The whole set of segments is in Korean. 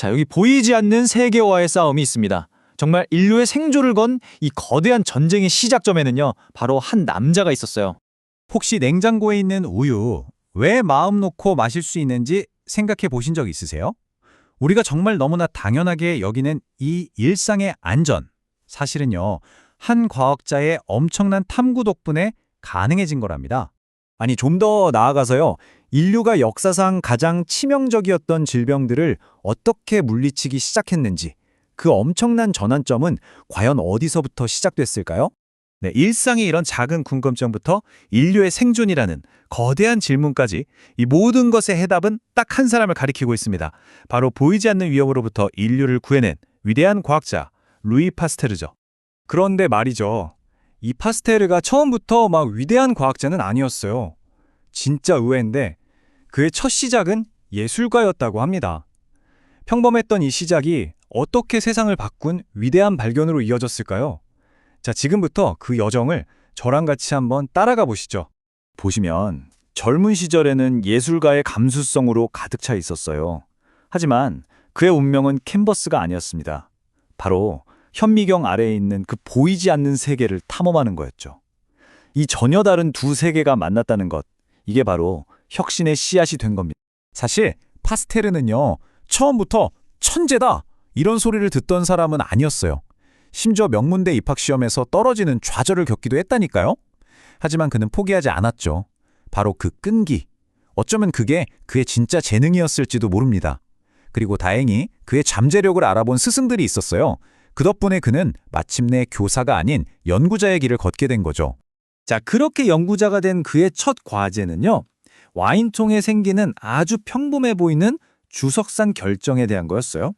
자, 여기 보이지 않는 세계와의 싸움이 있습니다. 정말 인류의 생존을 건 이 거대한 전쟁의 시작점에는요, 바로 한 남자가 있었어요. 혹시 냉장고에 있는 우유, 왜 마음 놓고 마실 수 있는지 생각해 보신 적 있으세요? 우리가 정말 너무나 당연하게 여기는 이 일상의 안전. 사실은요, 한 과학자의 엄청난 탐구 덕분에 가능해진 거랍니다. 아니, 좀 더 나아가서요. 인류가 역사상 가장 치명적이었던 질병들을 어떻게 물리치기 시작했는지, 그 엄청난 전환점은 과연 어디서부터 시작됐을까요? 네, 일상의 이런 작은 궁금증부터 인류의 생존이라는 거대한 질문까지 이 모든 것의 해답은 딱 한 사람을 가리키고 있습니다. 바로 보이지 않는 위험으로부터 인류를 구해낸 위대한 과학자 루이 파스테르죠. 그런데 말이죠. 이 파스테르가 처음부터 막 위대한 과학자는 아니었어요. 진짜 의외인데 그의 첫 시작은 예술가였다고 합니다. 평범했던 이 시작이 어떻게 세상을 바꾼 위대한 발견으로 이어졌을까요? 자, 지금부터 그 여정을 저랑 같이 한번 따라가 보시죠. 보시면 젊은 시절에는 예술가의 감수성으로 가득 차 있었어요. 하지만 그의 운명은 캔버스가 아니었습니다. 바로 현미경 아래에 있는 그 보이지 않는 세계를 탐험하는 거였죠. 이 전혀 다른 두 세계가 만났다는 것, 이게 바로 혁신의 씨앗이 된 겁니다. 사실 파스테르는요, 처음부터 천재다 이런 소리를 듣던 사람은 아니었어요. 심지어 명문대 입학시험에서 떨어지는 좌절을 겪기도 했다니까요. 하지만 그는 포기하지 않았죠. 바로 그 끈기. 어쩌면 그게 그의 진짜 재능이었을지도 모릅니다. 그리고 다행히 그의 잠재력을 알아본 스승들이 있었어요. 그 덕분에 그는 마침내 교사가 아닌 연구자의 길을 걷게 된 거죠. 자, 그렇게 연구자가 된 그의 첫 과제는요, 와인통에 생기는 아주 평범해 보이는 주석산 결정에 대한 거였어요.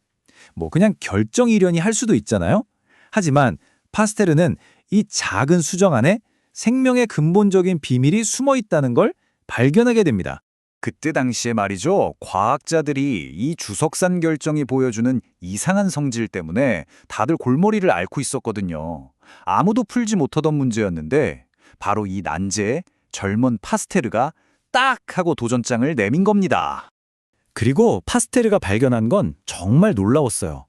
뭐 그냥 결정이려니 할 수도 있잖아요. 하지만 파스테르는 이 작은 수정 안에 생명의 근본적인 비밀이 숨어 있다는 걸 발견하게 됩니다. 그때 당시에 말이죠, 과학자들이 이 주석산 결정이 보여주는 이상한 성질 때문에 다들 골머리를 앓고 있었거든요. 아무도 풀지 못하던 문제였는데 바로 이 난제에 젊은 파스테르가 딱 하고 도전장을 내민 겁니다. 그리고 파스테르가 발견한 건 정말 놀라웠어요.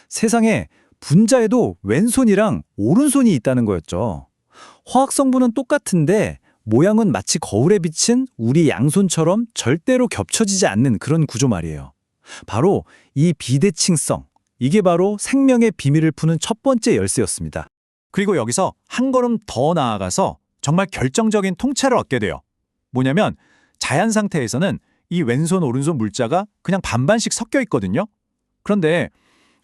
세상에 분자에도 왼손이랑 오른손이 있다는 거였죠. 화학 성분은 똑같은데 모양은 마치 거울에 비친 우리 양손처럼 절대로 겹쳐지지 않는 그런 구조 말이에요. 바로 이 비대칭성, 이게 바로 생명의 비밀을 푸는 첫 번째 열쇠였습니다. 그리고 여기서 한 걸음 더 나아가서 정말 결정적인 통찰을 얻게 돼요. 뭐냐면 자연 상태에서는 이 왼손 오른손 물자가 그냥 반반씩 섞여 있거든요. 그런데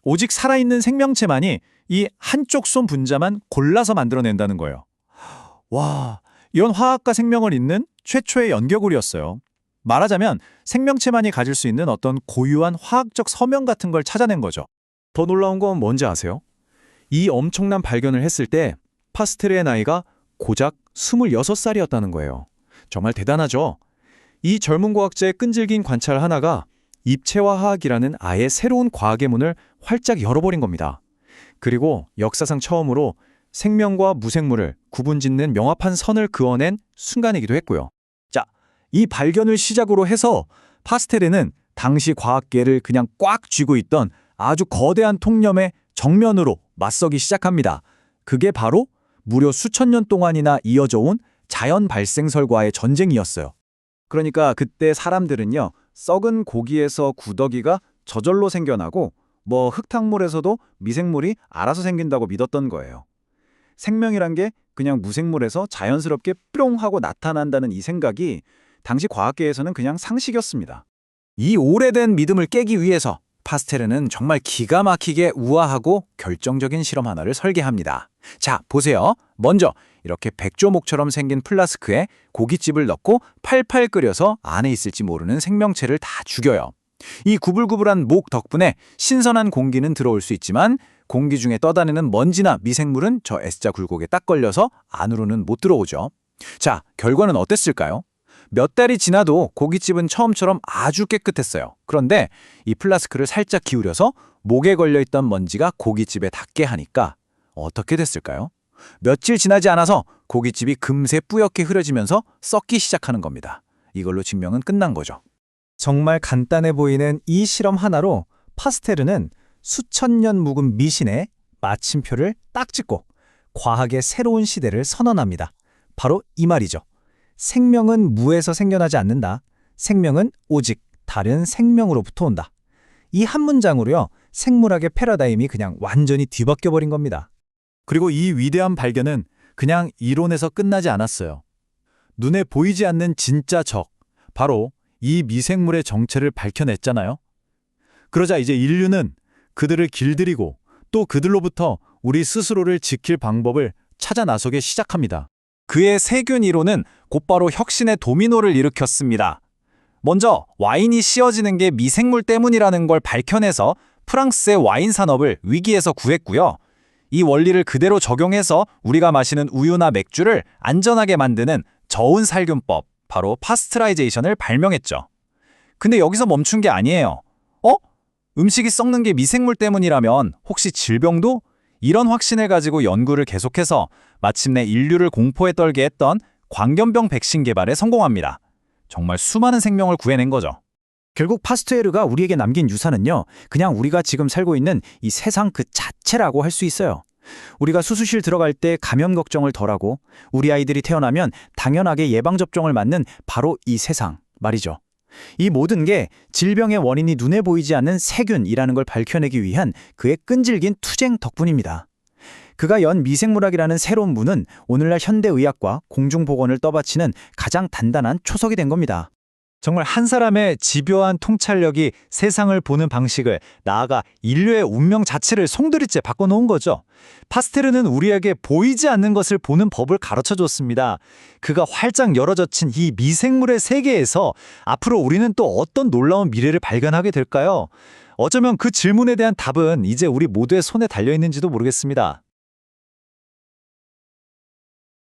오직 살아있는 생명체만이 이 한쪽 손 분자만 골라서 만들어낸다는 거예요. 와, 이건 화학과 생명을 잇는 최초의 연결고리였어요. 말하자면 생명체만이 가질 수 있는 어떤 고유한 화학적 서명 같은 걸 찾아낸 거죠. 더 놀라운 건 뭔지 아세요? 이 엄청난 발견을 했을 때 파스테르의 나이가 고작 26살이었다는 거예요. 정말 대단하죠? 이 젊은 과학자의 끈질긴 관찰 하나가 입체화 화학이라는 아예 새로운 과학의 문을 활짝 열어버린 겁니다. 그리고 역사상 처음으로 생명과 무생물을 구분짓는 명확한 선을 그어낸 순간이기도 했고요. 자, 이 발견을 시작으로 해서 파스테르는 당시 과학계를 그냥 꽉 쥐고 있던 아주 거대한 통념의 정면으로 맞서기 시작합니다. 그게 바로 무려 수천 년 동안이나 이어져 온 자연 발생설과의 전쟁이었어요. 그러니까 그때 사람들은요, 썩은 고기에서 구더기가 저절로 생겨나고 뭐 흙탕물에서도 미생물이 알아서 생긴다고 믿었던 거예요. 생명이란 게 그냥 무생물에서 자연스럽게 뿅 하고 나타난다는 이 생각이 당시 과학계에서는 그냥 상식이었습니다. 이 오래된 믿음을 깨기 위해서 파스테르는 정말 기가 막히게 우아하고 결정적인 실험 하나를 설계합니다. 자, 보세요. 먼저 이렇게 백조목처럼 생긴 플라스크에 고깃집을 넣고 팔팔 끓여서 안에 있을지 모르는 생명체를 다 죽여요. 이 구불구불한 목 덕분에 신선한 공기는 들어올 수 있지만 공기 중에 떠다니는 먼지나 미생물은 저 S자 굴곡에 딱 걸려서 안으로는 못 들어오죠. 자, 결과는 어땠을까요? 몇 달이 지나도 고깃집은 처음처럼 아주 깨끗했어요. 그런데 이 플라스크를 살짝 기울여서 목에 걸려있던 먼지가 고깃집에 닿게 하니까 어떻게 됐을까요? 며칠 지나지 않아서 고깃집이 금세 뿌옇게 흐려지면서 썩기 시작하는 겁니다. 이걸로 증명은 끝난 거죠. 정말 간단해 보이는 이 실험 하나로 파스테르는 수천 년 묵은 미신에 마침표를 딱 찍고 과학의 새로운 시대를 선언합니다. 바로 이 말이죠. 생명은 무에서 생겨나지 않는다. 생명은 오직 다른 생명으로부터 온다. 이 한 문장으로요, 생물학의 패러다임이 그냥 완전히 뒤바뀌어 버린 겁니다. 그리고 이 위대한 발견은 그냥 이론에서 끝나지 않았어요. 눈에 보이지 않는 진짜 적, 바로 이 미생물의 정체를 밝혀냈잖아요. 그러자 이제 인류는 그들을 길들이고 또 그들로부터 우리 스스로를 지킬 방법을 찾아 나서기 시작합니다. 그의 세균 이론은 곧바로 혁신의 도미노를 일으켰습니다. 먼저 와인이 씌어지는 게 미생물 때문이라는 걸 밝혀내서 프랑스의 와인 산업을 위기에서 구했고요. 이 원리를 그대로 적용해서 우리가 마시는 우유나 맥주를 안전하게 만드는 저온 살균법, 바로 파스트라이제이션을 발명했죠. 근데 여기서 멈춘 게 아니에요. 음식이 썩는 게 미생물 때문이라면 혹시 질병도? 이런 확신을 가지고 연구를 계속해서 마침내 인류를 공포에 떨게 했던 광견병 백신 개발에 성공합니다. 정말 수많은 생명을 구해낸 거죠. 결국 파스테르가 우리에게 남긴 유산은요, 그냥 우리가 지금 살고 있는 이 세상 그 자체라고 할 수 있어요. 우리가 수술실 들어갈 때 감염 걱정을 덜하고 우리 아이들이 태어나면 당연하게 예방접종을 맞는 바로 이 세상 말이죠. 이 모든 게 질병의 원인이 눈에 보이지 않는 세균이라는 걸 밝혀내기 위한 그의 끈질긴 투쟁 덕분입니다. 그가 연 미생물학이라는 새로운 문은 오늘날 현대의학과 공중보건을 떠받치는 가장 단단한 초석이 된 겁니다. 정말 한 사람의 집요한 통찰력이 세상을 보는 방식을, 나아가 인류의 운명 자체를 송두리째 바꿔놓은 거죠. 파스테르는 우리에게 보이지 않는 것을 보는 법을 가르쳐줬습니다. 그가 활짝 열어젖힌 이 미생물의 세계에서 앞으로 우리는 또 어떤 놀라운 미래를 발견하게 될까요? 어쩌면 그 질문에 대한 답은 이제 우리 모두의 손에 달려있는지도 모르겠습니다.